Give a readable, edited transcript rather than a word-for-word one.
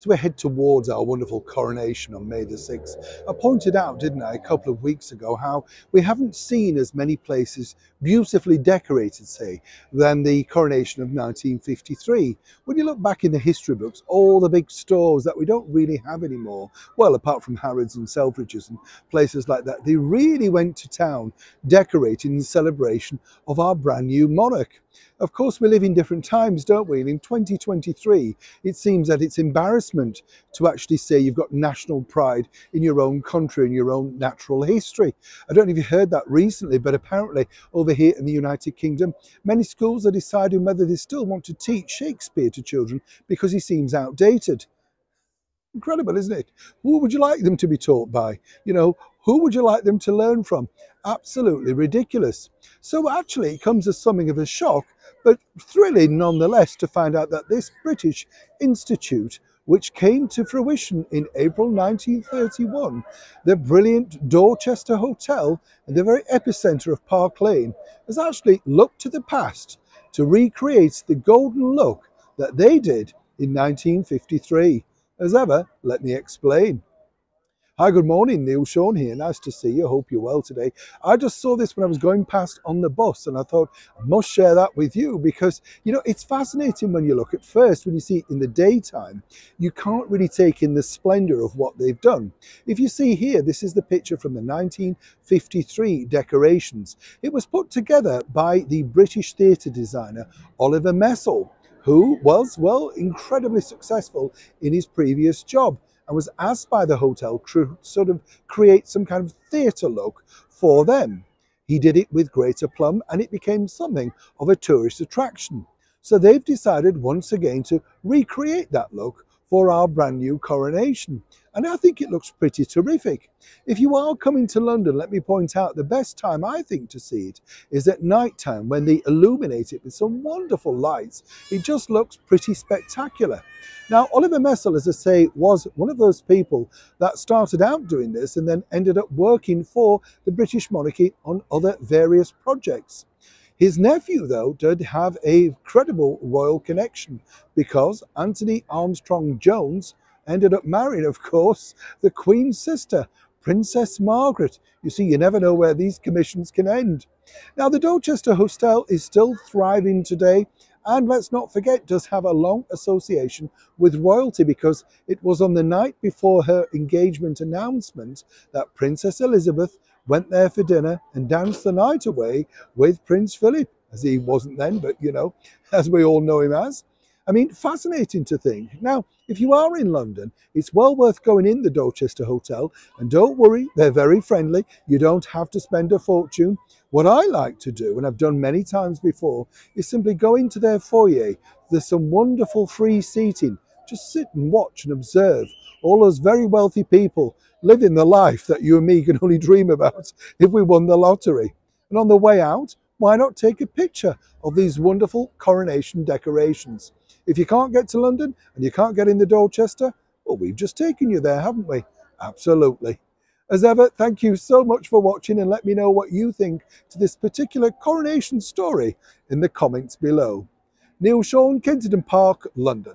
As we head towards our wonderful coronation on May the 6th, I pointed out, didn't I, a couple of weeks ago, how we haven't seen as many places beautifully decorated, say, than the coronation of 1953. When you look back in the history books, all the big stores that we don't really have anymore, well, apart from Harrods and Selfridges and places like that, they really went to town decorating in celebration of our brand new monarch. Of course, we live in different times, don't we? And in 2023, it seems that it's embarrassment to actually say you've got national pride in your own country and your own natural history. I don't know if you heard that recently, but apparently over here in the United Kingdom, many schools are deciding whether they still want to teach Shakespeare to children because he seems outdated. Incredible, isn't it? Who would you like them to be taught by? Who would you like them to learn from? Absolutely ridiculous. So actually, it comes as something of a shock, but thrilling nonetheless to find out that this British institute, which came to fruition in April 1931, the brilliant Dorchester Hotel in the very epicenter of Park Lane, has actually looked to the past to recreate the golden look that they did in 1953. As ever, let me explain. Hi, good morning, Neil Sean here. Nice to see you. Hope you're well today. I just saw this when I was going past on the bus and I thought I must share that with you because, it's fascinating when you look at first, when you see it in the daytime, you can't really take in the splendor of what they've done. If you see here, this is the picture from the 1953 decorations. It was put together by the British theatre designer Oliver Messel, who was, well, incredibly successful in his previous job and was asked by the hotel to sort of create some kind of theatre look for them. He did it with great aplomb and it became something of a tourist attraction. So they've decided once again to recreate that look for our brand new coronation. And I think it looks pretty terrific. If you are coming to London, let me point out the best time I think to see it is at night time when they illuminate it with some wonderful lights. It just looks pretty spectacular. Now, Oliver Messel, as I say, was one of those people that started out doing this and then ended up working for the British monarchy on other various projects. His nephew, though, did have a credible royal connection because Anthony Armstrong Jones ended up marrying, of course, the Queen's sister, Princess Margaret. You see, you never know where these commissions can end. Now, the Dorchester Hotel is still thriving today, and let's not forget, does have a long association with royalty because it was on the night before her engagement announcement that Princess Elizabeth went there for dinner and danced the night away with Prince Philip, as he wasn't then, but as we all know him as. I mean, fascinating to think. Now, if you are in London, it's well worth going in the Dorchester Hotel. And don't worry, they're very friendly. You don't have to spend a fortune. What I like to do, and I've done many times before, is simply go into their foyer. There's some wonderful free seating. Just sit and watch and observe all those very wealthy people living the life that you and me can only dream about if we won the lottery. And on the way out, why not take a picture of these wonderful coronation decorations? If you can't get to London and you can't get in the Dorchester, well, we've just taken you there, haven't we? Absolutely. As ever, thank you so much for watching and let me know what you think to this particular coronation story in the comments below. Neil Sean, Kensington Park, London.